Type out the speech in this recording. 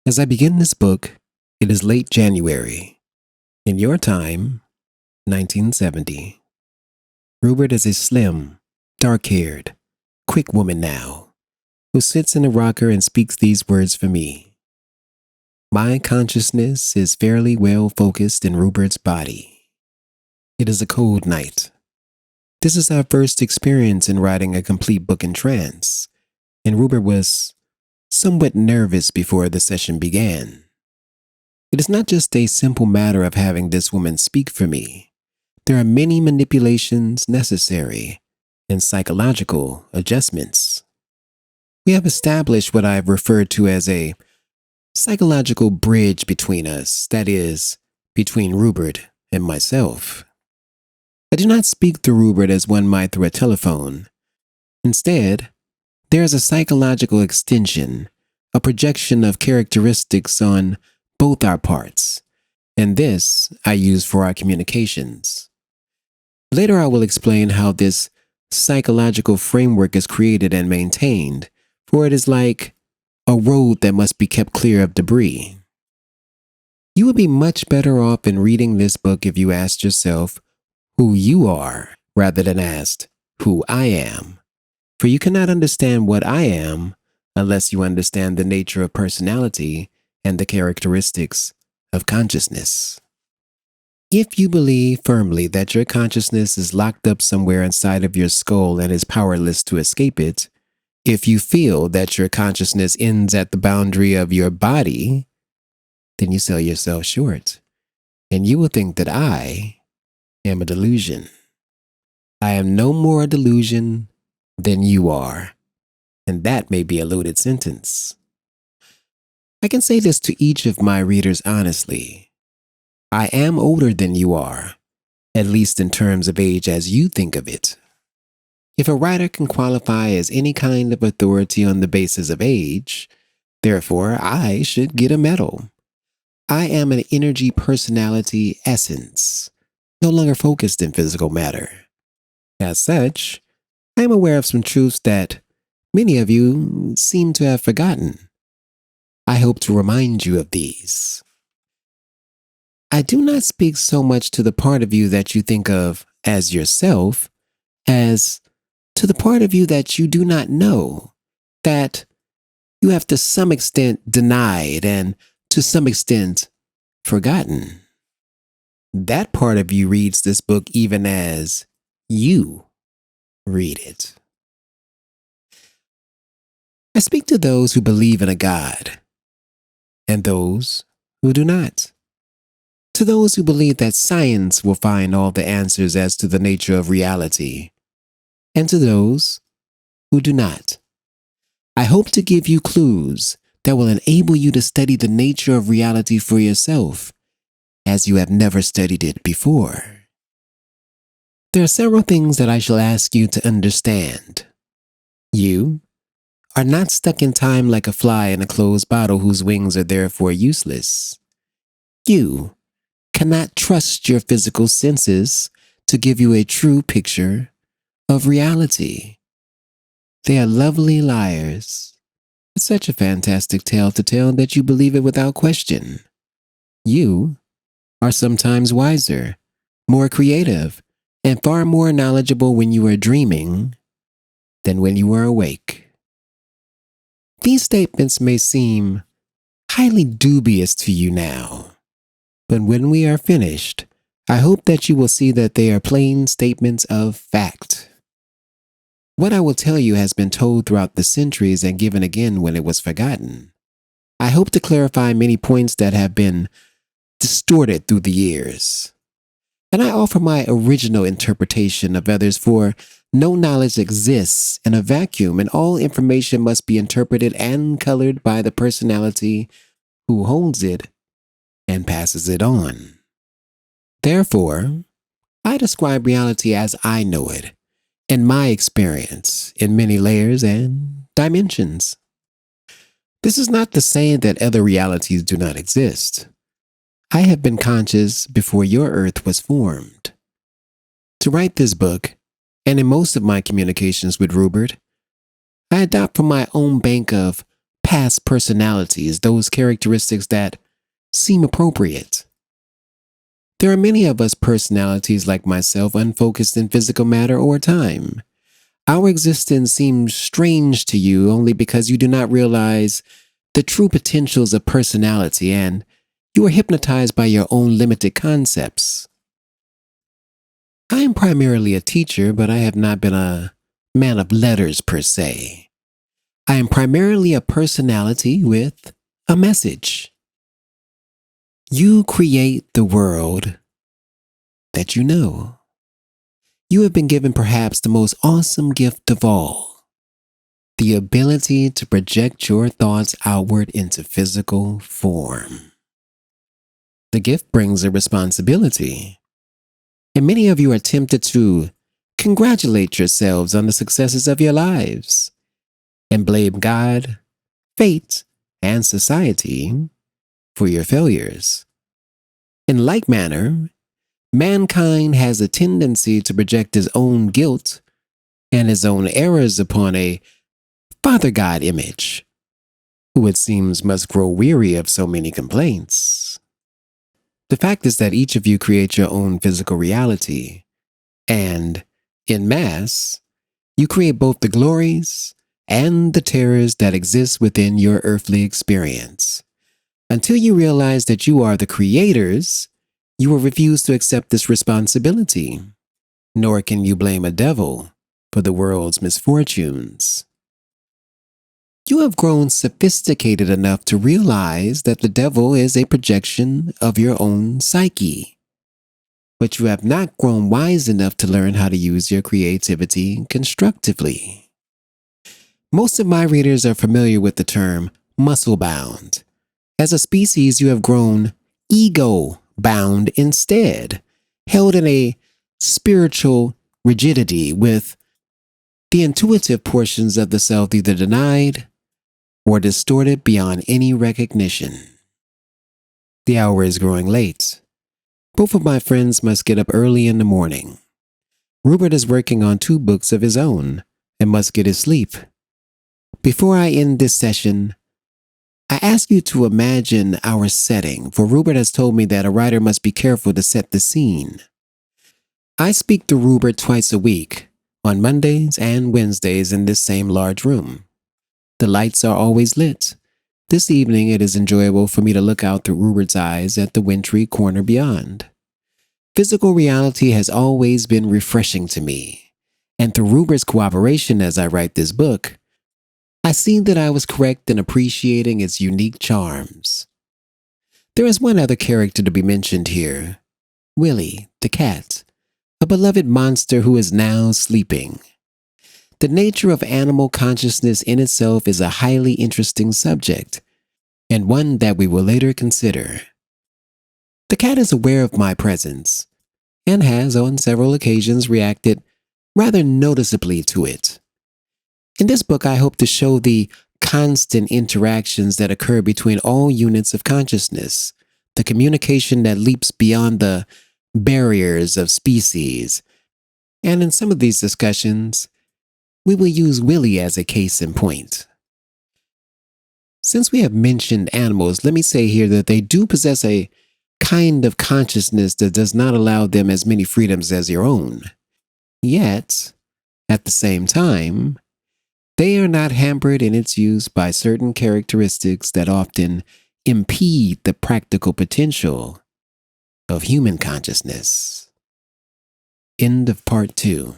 As I begin this book, it is late January. In your time, 1970. Rupert is a slim, dark-haired, quick woman now, who sits in a rocker and speaks these words for me. My consciousness is fairly well focused in Rupert's body. It is a cold night. This is our first experience in writing a complete book in trance, and Rupert was somewhat nervous before the session began. It is not just a simple matter of having this woman speak for me. There are many manipulations necessary and psychological adjustments. We have established what I've referred to as a psychological bridge between us, that is, between Rupert and myself. I do not speak through Rupert as one might through a telephone. Instead, there is a psychological extension, a projection of characteristics on both our parts, and this I use for our communications. Later I will explain how this psychological framework is created and maintained, for it is like a road that must be kept clear of debris. You would be much better off in reading this book if you asked yourself who you are rather than asked who I am. For you cannot understand what I am unless you understand the nature of personality and the characteristics of consciousness. If you believe firmly that your consciousness is locked up somewhere inside of your skull and is powerless to escape it, if you feel that your consciousness ends at the boundary of your body, then you sell yourself short, and you will think that I am a delusion. I am no more a delusion than you are, and that may be a loaded sentence. I can say this to each of my readers honestly. I am older than you are, at least in terms of age as you think of it. If a writer can qualify as any kind of authority on the basis of age, therefore I should get a medal. I am an energy personality essence, no longer focused in physical matter. As such, I am aware of some truths that many of you seem to have forgotten. I hope to remind you of these. I do not speak so much to the part of you that you think of as yourself, as to the part of you that you do not know, that you have to some extent denied and to some extent forgotten. That part of you reads this book even as you read it. I speak to those who believe in a God and those who do not. To those who believe that science will find all the answers as to the nature of reality, and to those who do not. I hope to give you clues that will enable you to study the nature of reality for yourself, as you have never studied it before. There are several things that I shall ask you to understand. You are not stuck in time like a fly in a closed bottle whose wings are therefore useless. You cannot trust your physical senses to give you a true picture of reality. They are lovely liars. It's such a fantastic tale to tell that you believe it without question. You are sometimes wiser, more creative, and far more knowledgeable when you are dreaming than when you are awake. These statements may seem highly dubious to you now, but when we are finished, I hope that you will see that they are plain statements of fact. What I will tell you has been told throughout the centuries and given again when it was forgotten. I hope to clarify many points that have been distorted through the years. And I offer my original interpretation of others, for no knowledge exists in a vacuum, and all information must be interpreted and colored by the personality who holds it and passes it on. Therefore, I describe reality as I know it, in my experience, in many layers and dimensions. This is not to say that other realities do not exist. I have been conscious before your earth was formed. To write this book, and in most of my communications with Rupert, I adopt from my own bank of past personalities, those characteristics that seem appropriate. There are many of us personalities like myself unfocused in physical matter or time. Our existence seems strange to you only because you do not realize the true potentials of personality and you are hypnotized by your own limited concepts. I am primarily a teacher, but I have not been a man of letters per se. I am primarily a personality with a message. You create the world that you know. You have been given perhaps the most awesome gift of all, the ability to project your thoughts outward into physical form. The gift brings a responsibility, and many of you are tempted to congratulate yourselves on the successes of your lives and blame God, fate, and society for your failures. In like manner, mankind has a tendency to project his own guilt and his own errors upon a Father God image, who it seems must grow weary of so many complaints. The fact is that each of you creates your own physical reality, and, en masse, you create both the glories and the terrors that exist within your earthly experience. Until you realize that you are the creators, you will refuse to accept this responsibility, nor can you blame a devil for the world's misfortunes. You have grown sophisticated enough to realize that the devil is a projection of your own psyche, but you have not grown wise enough to learn how to use your creativity constructively. Most of my readers are familiar with the term muscle-bound. As a species, you have grown ego-bound instead, held in a spiritual rigidity with the intuitive portions of the self either denied or distorted beyond any recognition. The hour is growing late. Both of my friends must get up early in the morning. Rupert is working on 2 books of his own and must get his sleep. Before I end this session, I ask you to imagine our setting, for Rupert has told me that a writer must be careful to set the scene. I speak to Rupert twice a week, on Mondays and Wednesdays in this same large room. The lights are always lit. This evening it is enjoyable for me to look out through Rupert's eyes at the wintry corner beyond. Physical reality has always been refreshing to me, and through Rupert's cooperation as I write this book, I see that I was correct in appreciating its unique charms. There is one other character to be mentioned here, Willie, the cat, a beloved monster who is now sleeping. The nature of animal consciousness in itself is a highly interesting subject, and one that we will later consider. The cat is aware of my presence, and has on several occasions reacted rather noticeably to it. In this book, I hope to show the constant interactions that occur between all units of consciousness, the communication that leaps beyond the barriers of species, and in some of these discussions, we will use Willie as a case in point. Since we have mentioned animals, let me say here that they do possess a kind of consciousness that does not allow them as many freedoms as your own. Yet, at the same time, they are not hampered in its use by certain characteristics that often impede the practical potential of human consciousness. End of part 2.